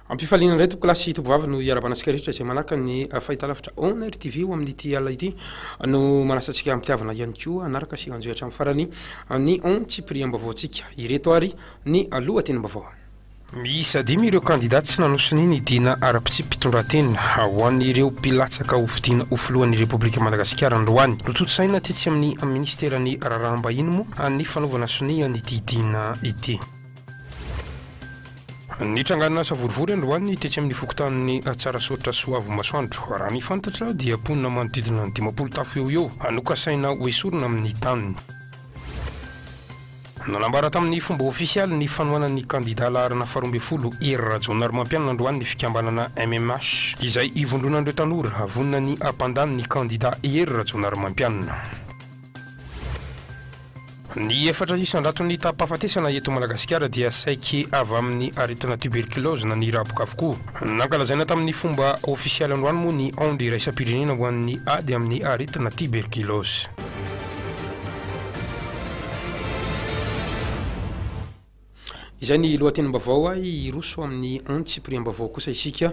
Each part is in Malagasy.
Ampifaliana ndray tokolasy tombovavy no iarabanasika rehetra izay manaraka ny fahitalavitra on RTV io amin'ity alina ity no manasantsika amitiavana ihany koa anaraka sy anjo hatramin'ny farany ny on Tsipriam-baovaontsika ireto ary ny lohatenim-baovao. Miisa dimy ireo kandidaty tsy nanosony ny dina ara-pitondran-tena ho an'ireo mpilatsaka ho fidiana ho filohan'ny Repoblika Madagasikara androany. Rototo-saina tetsy amin'ny ministeran'ny raharaha-mbahiny moa ny fanaovana sonia n'ity dina ity. Ny tranganana savorivory androany tetsy amin'ny fokotanin'ny Tsarasotra Soavo Masoandro. Raha ny fantatra dia ponina manodidina ny 50 tafo eo nokasaina ho esorina amin'ny taniny. Nanambara tamin'ny fomba ofisialy ny fanohanan'ny kandida laharana 12 Hery Rajaonarimampianina androany ny fikambanana MMH izay ivondronan'ireo tanora vonina ny ampandaniny kandida Hery Rajaonarimampianina. Ny efatra isan-draton'ny tapafatesana eto Madagasikara dia saiky avy amin'ny aretina tuberculose na ny raboka avokoa. Nankalazaina tamin'ny fomba ofisialy androany moa ny ondy iraisam-pirenena ho an'ny ady amin'ny aretina tuberculose. Izay ny lohatenim-baovao iroso amin'ny on Tsipriam-baovao kosa isika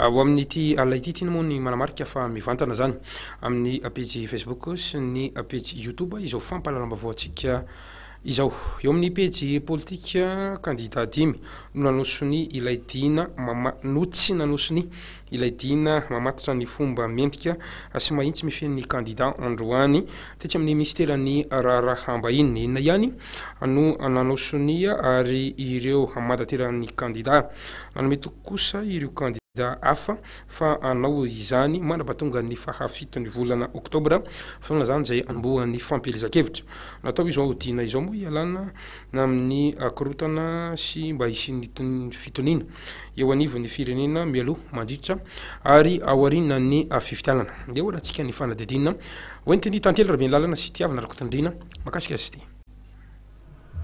ho amin'ity alina ity tiana moa ny manamarika fa mivantana zany amin'ny page Facebook sy ny page YouTube izao fampahalalam-baovao antsika izao. Eo amin'ny page politika kandida 5 no nanosony ilay dina no tsy nanosony ilay dina mamatotra ny fomba mendrika sy mahitsy mifehy kandida androany tetsy amin'ny ministeran'ny raharaha-mbahiny. Inona ihany no nanosony ary ireo madateran'ny kandida nanome kosa ireo kandida hafa fa anao izany manapatonga ny fahafito ny volana oktobra fotoana zany zay anombohan'ny fampielezan-kevitra. Natao izao dina izao moa ialana amin'ny korotana sy mba hisin'ny fitoniana eo anivon'ny firenena mialoha mandritra ary aoriana ny fifidianana. Dia ora antsika ny fanadidina hoentiny tantely rabe lalana sy tiavana rakotandrina makasika azy ity.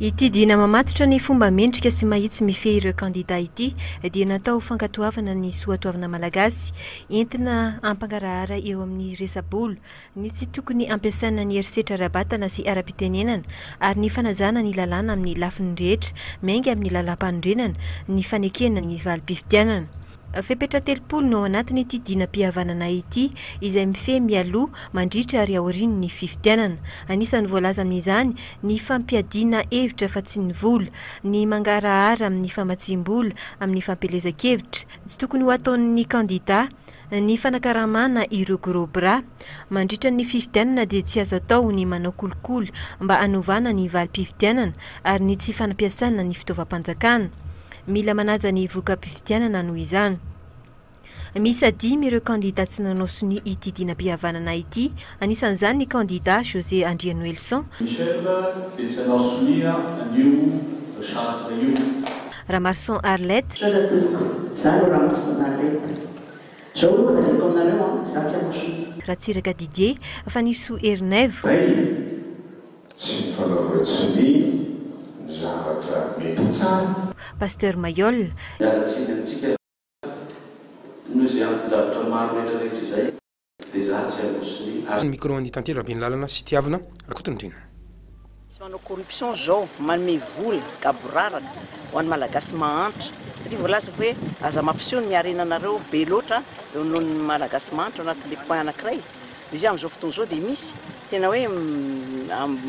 Ity dina mamatotra ny fomba mendrika sy mahitsy mifehy ireo kandida ity dia natao fankatoavana ny soatoavana malagasy entina ampangarahara eo amin'ny resabola ny tsy tokony ampiasaina ny herisetra rabatana sy ara-pitenenana ary ny fanazana ny lalàna amin'ny lafiny rehetra mainga amin'ny lalam-panondrenana ny fanekena ny valim-pifidianana. Fepetra 30 no anatiny ity dina-pihavanana ity izay mifehy mialoha mandritra ary aoriany ny fifidianana. Anisan'ny voalaza amin'izany ny fampiadiana hevitra fa tsy ny vola, ny mangarahara amin'ny famatsiam-bola amin'ny fampielezan-kevitra. Tsy tokony ho ataon'ny kandida ny fanakaramana ireo gros bras mandritra ny fifidianana dia tsy azo atao ny manao kolokolo mba hanovana ny valim-pifidianana ary ny tsy fanampiasana ny fitaovam-panjakana. Mila manaja ny voka-pifidianana noho izany. Miisa 5 ireo kandida tsy nanosony ity dina-pihavanana ity. Anisan'izany ny kandida José Andrianoelson, Ramarson Arlette, Ratsiraka Didier, Faniso Ernève, Pasteur Mayol, micro ny tantely rabe lalana sy tiavana rakotandrina. Tsy manao corruption zao manome vola gaboraraka ho an'ny malagasy mahantra. Satria voalaza hoe aza mampiseho ny arenanareo be loatra eo noho ny malagasy mahantra anatin'le point anankiray. Izy amin'izao fotoana izao dia misy tena hoe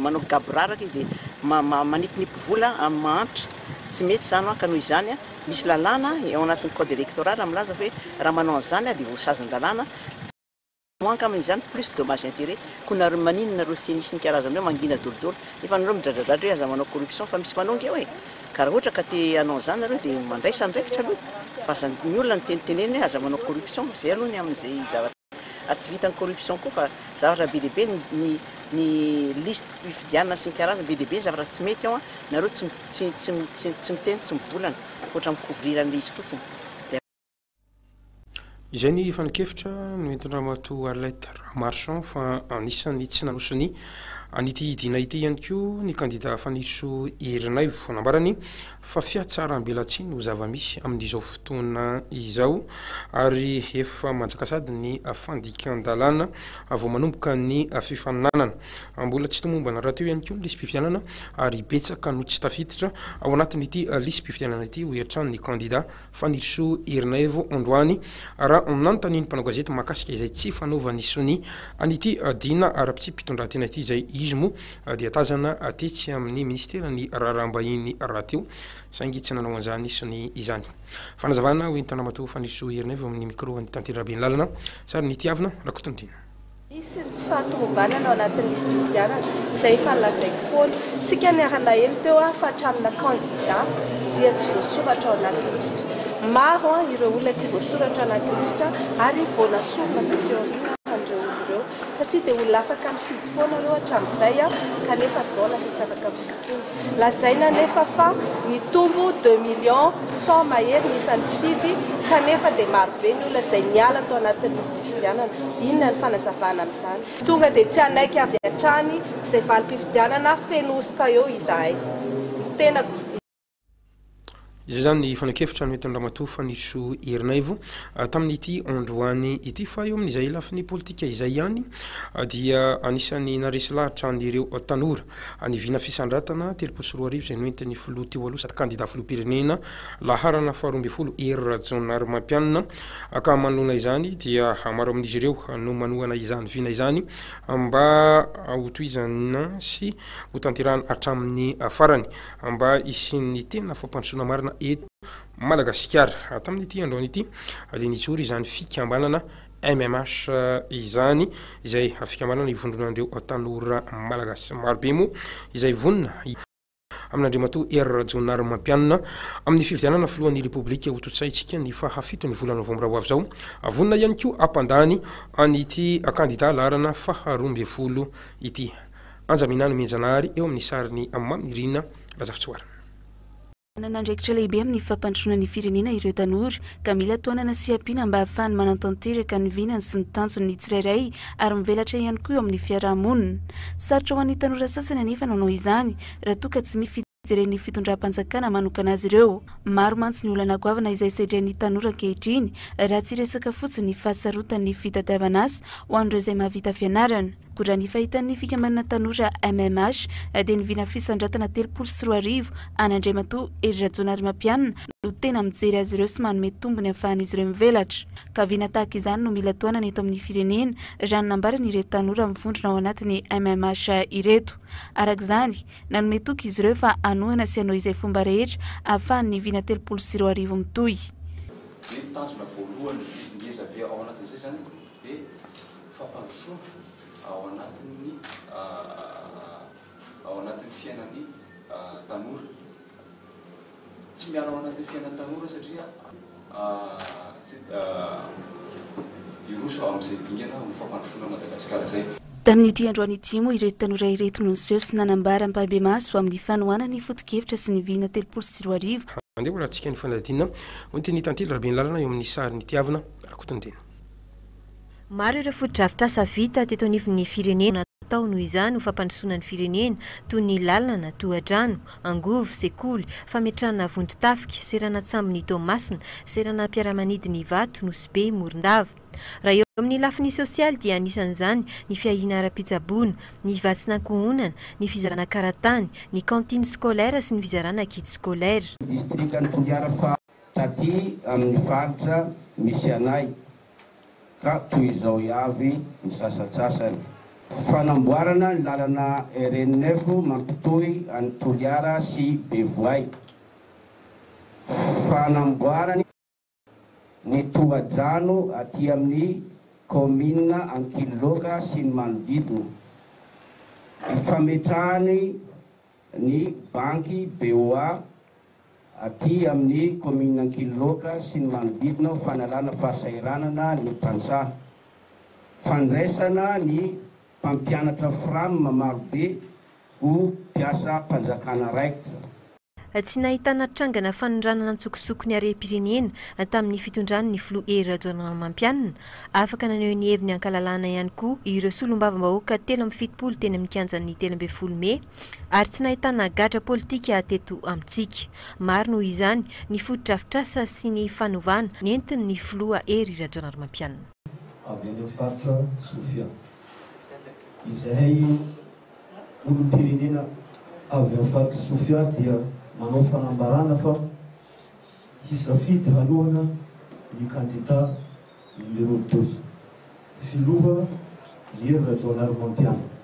manao gaboraraka izy dia manipinipi vola amin'ny mahantra. Tsy mety zany ka noho izany misy lalàna eo anatin'ny code électoral milaza hoe raha manao an'izany dia voasazan-dalàna. Manka amin'izany plus dommage intérêt ko nareo maninona nareo senisy ny karazan'ireo mangina dolidoly efa nareo midradradra hoe aza manao corruption fa misy manonga eo ka raha ohatra ka te hanao an'izany nareo dia mandraisa andraikitra aloha fa ny olona ny teniteneny hoe aza manao corruption zay aloha ny amin'izay zavatra ary tsy vitany corruption koa fa zavatra be dehibe ny liste fifidianana sy ny karazana be dehibe zavatra tsy mety ao nareo tsy miteny tsy mivolana foatra mikouvriran'le izy fotsiny. Izay ny fanakefitra no entina Ramatoa Arlette Ramarson fa anisany tsy nanosony an'ity dina ity ihany koa ny kandida Faniso Irinaivo nambarany fa fiatsaram-belatsy no zava-misy amin'izao fotoana izao ary efa manjaka sady ny fandikan-dalàna vao manomboka ny fifaninanana mbola tsy tomombana raha teo ihany koa lisy mpifidianana ary betsaka no tsy tafiditra ao anatin'ity lisy mpifidianana ity ho etrany ny kandida Faniso Irinaivo androany raha nanontany ny mpanao gazety mahakasika izay tsy fanaovany sony an'ity dina ara-pitsy mpitondran-tena ity izay izy mo dia tazana atetsy amin'ny ministera ny raharaham-bahiny rahateo saingy tsy nanao an'izany sony izany fanazavana ho entana matoa Faniso Irinaivo amin'ny micro ny Tantely Rabenlalana sary ny tiavina rakotondrina Isy tsy fahatomobana ao anatin'ny lisy fifidianana izay efa nolazaiko foana tsika niarana elo teo fa hatramina kandida dia tsy voasoratra ao anaty lisitra maro ireo olona tsy voasoratra ao anaty lisitra ary voanasorana teoriana andreo ireo satria dia olona afaka mifidy foana reo hatramin'izay kanefa zao na tsy afaka mifidy lazaina nefa fa mitombo 2,100,000 mahery nisan'ny mpifidy kanefa dia marobe ny olona izay niala tao anatin'ny lisy fifidianana inona ny fanazavana amin'izany tonga dia tsy anaiky avy hatrany izay valim-pifidianana fenosoka eo izahay tena izay zany fanakefitra ny mitondramatoa Faniso Irinaivo tamin'ity androany ity fa eo amin'izay lafiny politika izay ihany dia anisany naresy lahatra an'ireo tanora anivina fisandratana 3 izay noentin'ny filoha teo aloha sady kandida filoham-pirenena laharana 12 Rajaonarimampianina ka manoloana izany dia maro amin'izy ireo no manohana izany vina izany mba hotoizana sy ho tanterahana hatramin'ny farany mba isin'ny tena fampandrosoana marina eto Madagasikara tamin'ity androany ity dia nijoro izany fikambanana MMH izany izay fikambanana ivondronandreo tanora malagasy marobe moa izay vonina amin'Andriamatoa Rajaonarimampianina amin'ny fifidianana filohan'ny Repoblika ho totsaintsika ny fahafito ny volana novambra ho avy zao vonina ihany koa ampandany an'ity kandida laharana 12 ity Anjaminana Menjanahary eo amin'ny sariny Mamirina Razafitsoara nandraikitra lehibe amin'ny fampandrosoana ny firenena ireo tanora ka mila toanana sy ampiana mba ahafahany manantanteraka ny vinany sy ny tanjony tsirairay ary mivelatra ihany koa eo amin'ny fiarahamonina sarotra ho an'ny tanora sasany anefa nanao izany raha toa ka tsy mifijeren'ny fitondram-panjakana manokana azy ireo maro mantsy ny olana goavana izay sedran'ny tanora ankehitriny raha tsy resaka fotsiny ny fahasarotan'ny fitadiavana azy ho an'ireo izay mahavita fianarana koa ny fahitan'ny fikambanana tanora MMH dia nivina fisandratana 3 an'Andriamatoa Rajaonarimampianina no tena mijery azy ireo sy manome tombony ahafahan'izy ireo mivelatra ka vina tahaka izany no mila toanana eto amin'ny firenena raha nambarany ireto tanora mivondrona ao anatin'ny MMH ireto arak'izany nanome toky izy ireo fa anohana sy hanao izay fomba rehetra ahafahan'ny vina 3 mitohy ao anatin'ny fiainan'ny tanora tsy miala ao anatin'ny fiainan'ny tanora satria iroso amin'izay dingana ho fampandrosoana Madagasikara zay tamin'ity androany ity moa ireto tanora ireto no niseho sy nanambara mpahibemaso amin'ny fanohanany foto-kevitra sy ny vina 3 andeha mbola antsika ny fanadinina ontiny Tantely Rabenlalana eo amin'ny sary ny tiavina rakotondena maro ireo foto-dravitra vita teto anivon'ny firenena tao noho izany ho fampandrosoana ny firenena toy ny lalana tohadrano angovo sekoly fametrahana vondron-tafika serana tsambiny Toamasina serana mpiaramanidiny Vato Nosy Morondava raha eo amin'ny lafiny sosialy dia anisan'izany ny fiahina ara-pitsaboana ny vatsinankohonana ny fizarana karatany ny kantine scolaire sy ny fizarana kit scolaire distrikany Toliara fa taty amin'ny faritra misy anay ka toy izao iavy ny sasatsasany fanamboarana ny lalana RN9 mampitohy any Toliara sy Bevoay fanamboarany ny tohadrano aty amin'ny commune Ankiloka sy ny manodidina fametrahany ny banky BOA aty amin'ny commune Ankiloka sy ny manodidina fanalana fahasairanana ny tantsaha fandraisana ny mpampianatra frame marobe ho mpiasa mpanjakana raikitra tsy nahitana trangana fanondranana antsokosoko ny are-pirenena tamin'ny fitondrany ny filo Rajoelina Mampianina afaka naneho ny heviny ankalalana ihany koa ireo solombavambahoaka 7 teny amin'ny kianjan'ny 13 Mey ary tsy nahitana gadra politika teto amintsika maro noho izany ny fotodrafitrasa sy ny fanovana nentiny ny filoha Rajoelina Mampianina avy any faritra Sofia izay olom-pirenena avy any faritra Sofia dia manao fanambarana fa hisafidy halohana ny candidat numéro 2 filoha Rajoelina Mampianina.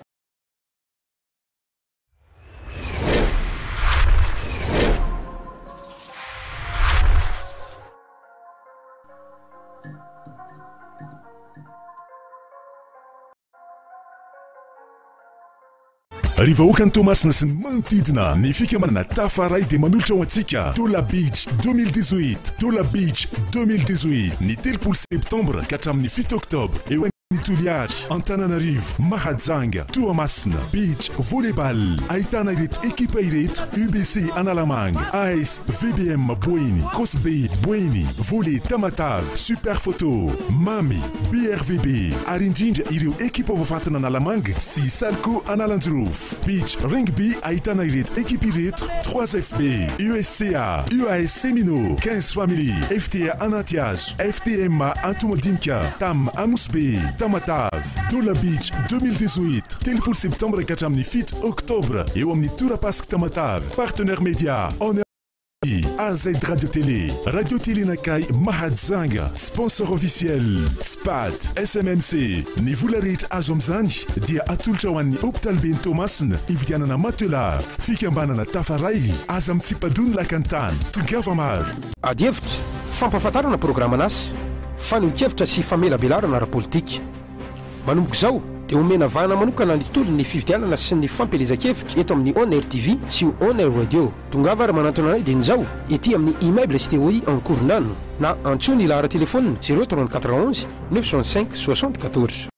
Rivahoaka ny Tomasina sy ny manodidina ny fikamarana tafaray dia manolotra ho antsika Tola Beach 2018 Tola Beach 2018 ny 3 septembre ka hatramin'ny 7 octobre eo ny Toliary Antananarivo Mahajanga Toamasina Beach Volleyball ahitana ireto ekipa ireto UBC Analamanga AS VBM Boeny Cosbe Boeny Volley Tamatave Super Photo Mami BRVB ary indrindra ireo ekipa voafantina Analamanga sy Salco Analanjrof Beach Rugby ahitana ireto ekipa ireto 3FB USCA UAS Semino 15 Family FTA Anatiazo FTM Antomadinka Tam Amousbe Tamatave Tola Beach 2018 Telpol septembre ka hatramin'ny 7 octobre eo amin'ny Tourapask Tamatave partenaire média AZ Radio Télé Nakay Mahajanga sponsor officiel SPAT SMMC ny vola rehetra azo amin'izany dia atolotra ho an'ny hôpital Ben Tomasina ividianana matelas fikambanana tafaray aza mitsipadony lakantany tongava maro adievitra fampahafantarana programanasy fanon-kevitra sy famelabelarana ara-politika manomboka izao dia omena vahana manokana ny tolony fividianana sy ny fampelezan-kevitra eto amin'ny Honor TV sy Honor Radio tongava ary manantona anay dia nizao ety amin'ny immeuble STOI Ankoronano na antsony lahara telefônina 03411 965 74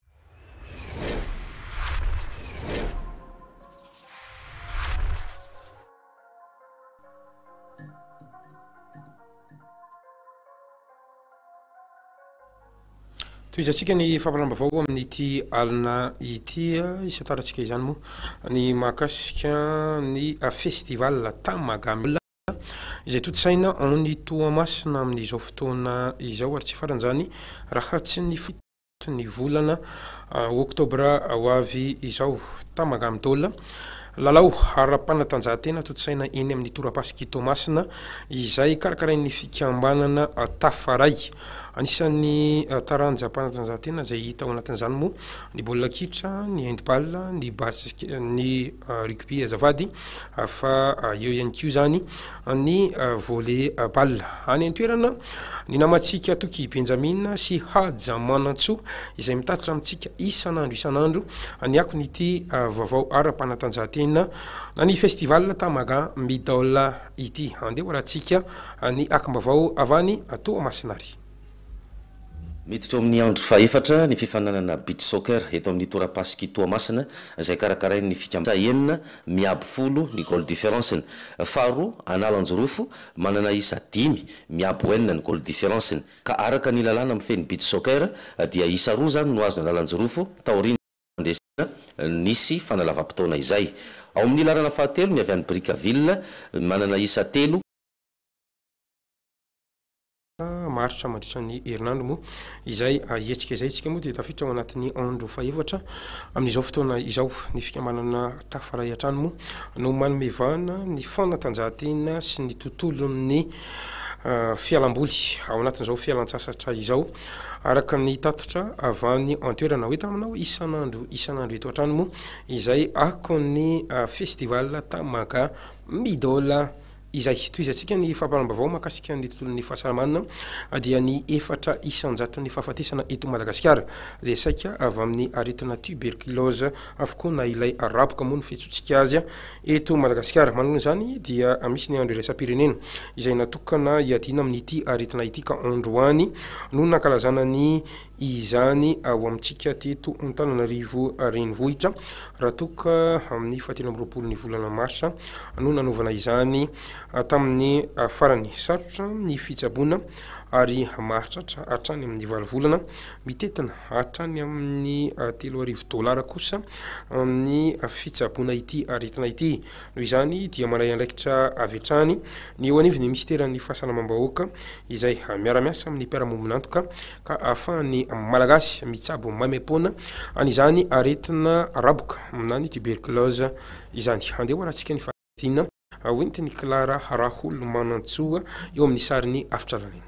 toizatsika ny famparambavao amin'ity alina ity isataratsika izany moa ny mahakasika ny festival Tamagamba izay totosaina ny Toamasina amin'izao fotoana izao ary tsy faran'izany raha tsy ny fito ny volana oktobra ho avy izao Tamagamba lalao ara-panatanjahantena totosaina eny amin'ny Torapasky Toamasina izay karakarain'ny fikambanana tafaray anisan'ny taranja panatanjahantena izay hita ao anatin'izany moa ny baolina kitra ny handball ny basket ny rugby azavady fa eo ihany koa zany ny volley-ball any an-toerana ny namatsika Toky Benjamin sy Haja Manantso izay mitatitra amintsika isan'andro ny akon'ity vaovao ara-panatanjahantena na ny festival Tamaga Midol ity andeha rahantsika ny akim-bavao avany Toamasinary miditra amin'ny andro faefatra ny fifananana beach soccer eto amin'ny Torapasky Toamasina izay karakarain'ny fikambanana enina miabo folo ny goal difference faharoa Analanjorofo manana isa 5 miabo enina ny goal difference ka araka ny lalàna amin'ny feny beach soccer dia isa 2 zany no azo Analanjorofo taorina andresina nisy fanalavam-potoana izay ao amin'ny lalàna fahatelo ny avy any Bricaville manana isa 3 maritra mandritra ny herinandro moa izay etsika izay tsika moa dia tafiditra ao anatin'ny andro faefatra amin'izao fotoana izao ny fikambanana tafaray hatrany moa no manomevana ny fanatanjahantena sy ny tontolon'ny fialamboly ao anatin'izao fialan-tsasatra izao araka ny tatitra avany antoerana hoe taminao isan'andro eto hatrany moa izay akon'ny festival Tamaga Midol izay toizatsika ny famparambavao mahakasika ny tontolon'ny fahasalamana dia ny efatra isanjato ny fahafatesana eto Madagasikara dia saika avy amin'ny aretina tuberculose avokoa na ilay araboka moa ny fetsotsika azy eto Madagasikara manona izany dia misy ny andro iraisam-pirenena izay natokana hiadina amin'ity aretina ity ka androany no nankalazana ny izany ao amintsika teto Antananarivo renivohitra raha toka amin'ny 17 ny volana marsa no nanaovana izany tamin'ny farany sarotra ny fitsaboana ary mahatratra hatrany amin'ny 9 volana mitetina hatrany amin'ny $3,000 kosa amin'ny fitsaboana ity aretina ity. Noho izany dia maray andraikitra avy hatrany ny eo anivon'ny ministeran'ny fahasalamam-bahoaka izay miara-miasa amin'ny mpiara-mombonantoka ka ahafahany malagasy mitsabo mamepona an'izany aretina raboka na ny tuberculose izany. Andeha hoarantsika ny fahatina hoentiny Clara Raholo Manantsoa eo amin'ny sariny afitrarany.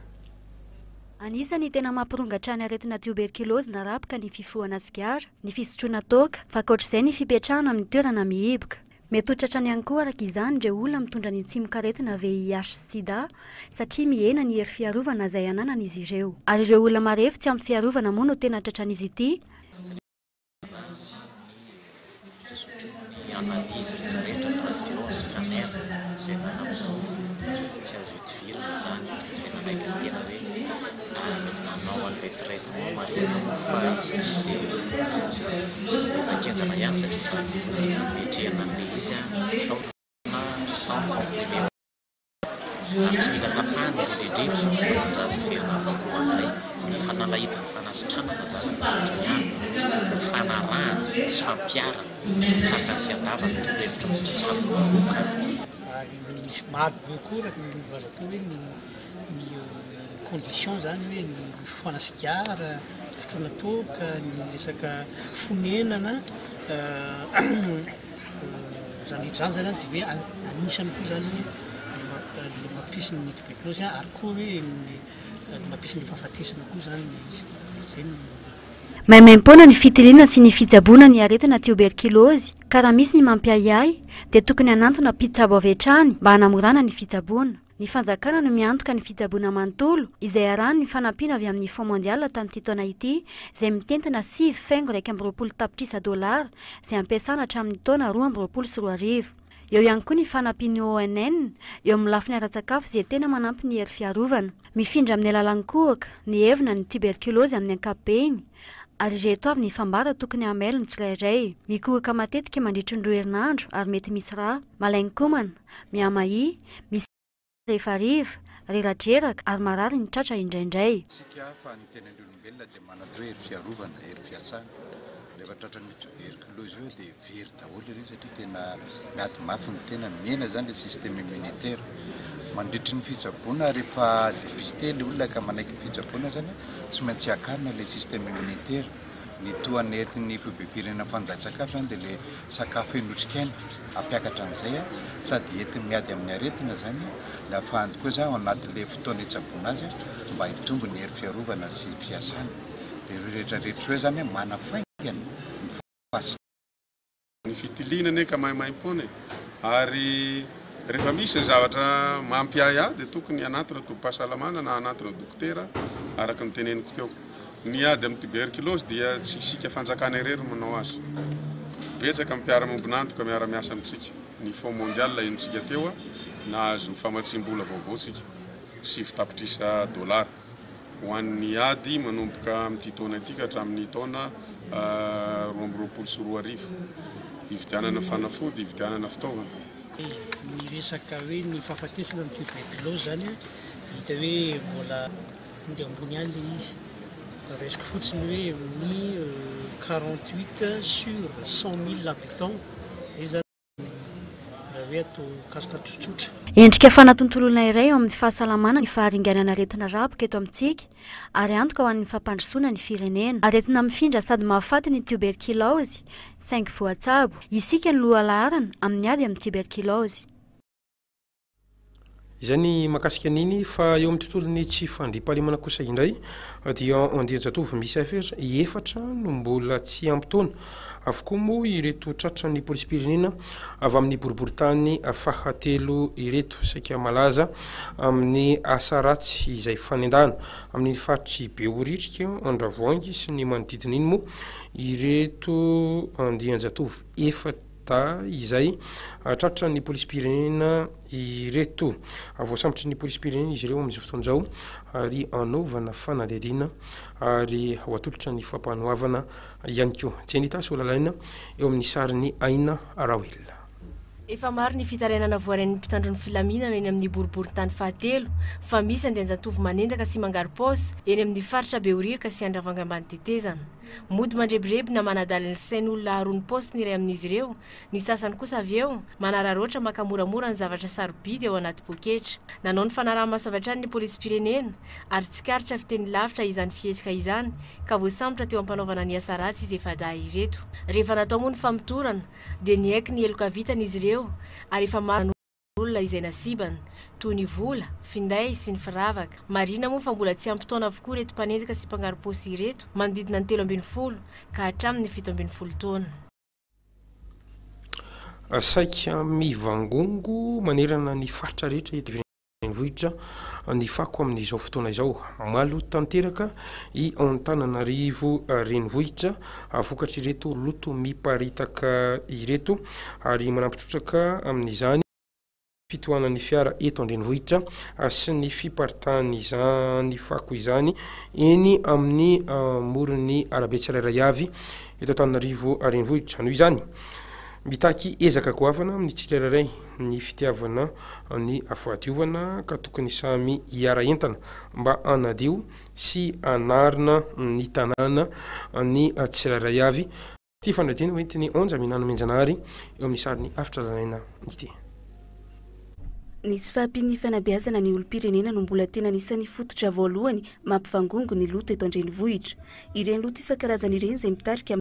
Anisany tena mampirongatra ny aretina tuberculose na raboka ny fifohana sigara, ny fisotroana toaka, fa ankoatr'izay ny fipetrahana amin'ny toerana mihiboka. Mety hotratrany ihany koa araka izany ireo olona mitondra ny tsimokaretina VIH/SIDA satria mihena ny hery fiarovana izay ananana izy ireo. Ary ireo olona marefo tsy ampy fiarovana moa no tena tratran'izy ity. Tsy mila tapahana indrindra ny ferina voalohany ny fanalahita ny fanasitranana zava-pisotro ny fanarahana sy fampiarana tsaka sy andava ny torohevitra mitsabo loka. Ary misy maro be koa raha ny valako hoe ny condition zany hoe ny fifohana sigara, fisotroana toaka, ny resaka fonenana zany zany dia hoe anisany koa zany mampisy ny tuberculose ary koa hoe mampisy ny fahafatesana koa zany zay. Maimaimpona ny fitiliana sy ny fitsaboana ny aretina tuberculose ka raha misy ny mampiayay dia tokony hanantona mpitsabo avy hatrany mba hanamorana ny fitsaboana. Ny fanjakana no miantoka ny fitsaboana manontolo izay arahany ny fanampiana avy amin'ny Fonds mondial tamin'ity taona ity izay mitentina $7.2 izay ampiasana hatramin'ny taona 2024. Eo ihany koa ny fanampiany ONN eo amin'ny lafiny ara-tsakafo izay tena manampy ny hery fiarovana. Mifindra amin'ny alalan'ny kohaka ny hevina ny tuberculose amin'ny ankapobeny ary reto avy ny fambara tokony hamelony tsirairay. Mikohaka matetika mandritry ny 2 herinandro ary mety misy raha malainy komana, miamahia, misy rehefa riva, reratreraka ary marary ny tratra indraindray. Sika fa ny tenan'ny olombelona dia manatao hery fiarovana, hery fiasana. Rehefa tratran'ny tuberculose io dia very daholo ireny satria tena miady mafy ny tena miena zany le système immunitaire. Mandritry ny fitsaboana rehefa dépisté le olona ka manaiky ny fitsaboana zany tsy maintsy akarina le système immunitaire. Ny toany entin'ny fibebirana fanjaitsakafo zany dia le sakafo enotrikaina ampiakatra an'izay sady entiny miady amin'ny aretina zany la ahafahany koa za ao anatin'le fotoana hitsaboana azy mba hitombo ny hery fiarovana sy fiasana. Dia ireo rehetrarehetra hoe zany manafaingana ny fitilinana ka maimaimpona ary rehefa misy zavatra mampiaya dia tokony anatona tobim-pahasalamana na anatona dokotera araka ny teneniko teo. Ny ady amin'ny tuberculose dia tsy isika fanjakana irery manao azy. Betsaka mpiara-mombonantoka miara-miasa amintsika. Ny Fonds mondial enontsika teo nahazo famatsim-bola vaovao tsika $7 ho an'ny ady manomboka amin'ity taona ity ka hatramin'ny taona 2024. Hividianana fanafody, hividianana fitaovana. Ny resaka hoe ny fahafatesana amin'ny tuberculose zany hita hoe mbola mandeha ambony any le izy. Resaka fotsiny hoe ny 48 sur 100 000 habitants izany raha hoe atao kasika tsotsotra. Endrika fanatontolona iray eo amin'ny fahasalamana ny faharinganana aretina raboka eto amintsika ary antoka ho an'ny fampandrosoana ny firenena. Aretina mifindra sady mahafaty ny tuberculose saingy voatsabo isika ny loha laharana amin'ny ady amin'ny tuberculose. Izany makasika an'iny fa eo amin'ny tontolony tsy fandriam-pahalemana kosa indray dia andian-jatovo misy efatra no mbola tsy ampy-taona avokoa moa ireto tratra ny polisim-pirenena avy amin'ny boriboritany fahatelo ireto saika malaza amin'ny asa ratsy izay fanendahana amin'ny faritry Beoritrika, Andravoahangy sy ny manodidina iny moa ireto andian-jatovo efatra kandida izay tratratra ny polisim-pirenena ireto voasambotra ny polisim-pirenena izy ireo amin'izao fotoan'izao ary anaovana fanadihadiana ary ho atolotra ny fampanohavana ihany koa. Tsy anita sy olalaina eo amin'ny sariny Aina Rawel. Efa maro ny fitarainana voarain'ny mpitandron'ny filaminana eny amin'ny boriboritany fahatelo fa misy andian-jatovo manendaka sy mangaro-paosy eny amin'ny faritra Behoririka sy Andravanga ambany tetezana. Mody mandrebireby na manadala ny sain'olona haroany paosy ny iray amin'izy ireo, ny sasany kosa avy eo manararoatra makamoramora ny zavatra sarobidy ao anaty poketra. Nanao ny fanaraha-masoavatra ny polisim-pirenena ary tsikaritra fiteny lavitra izany fihetsika izany ka voasambotra teo ampanaovana ny asa ratsy izy efa dah ireto. Rehefa natao moa ny famotorana dia niaiky ny heloka vitan'izy ireo ary efa maro olona izay nasibana toy ny vola, finday sy ny firavaka. Marina moa fa mbola tsy ampitaona avokoa reto mpanendaka sy mpangaro-paosy ireto manodidina ny 13 ka hatramin'ny 17 taona. Saika mivangongo manerana ny faritra rehetra eto vohitra ny fako amin'izao fotoana izao malo tanteraka i Antananarivo renivohitra vokatry ireto loto miparitaka ireto ary manampitrotraka amin'izany fitohanan'ny fiara eto an-drenivohitra sy ny fiparitahan' izany fako izany eny amin'ny morony arabe tsirairay avy eto Antananarivo renivohitra. Noho izany mitaky ezaka goavana amin'ny tsirairay ny fitiavana ny afoadiovana ka tokony samy hiara entana mba anadio sy anarina ny tanàna ny tsirairay avy. Ty fanadina hoentiny onja minana menjanahary eo amin'ny sariny afitra lanaina ity. Ny tsy fahampian'ny fanabeazana ny olom-pirenena no mbola tena anisan'ny fototra voalohany mampivangongo ny loto eto an-drenivohitra. Ireny loto isan-karazany ireny izay mitarika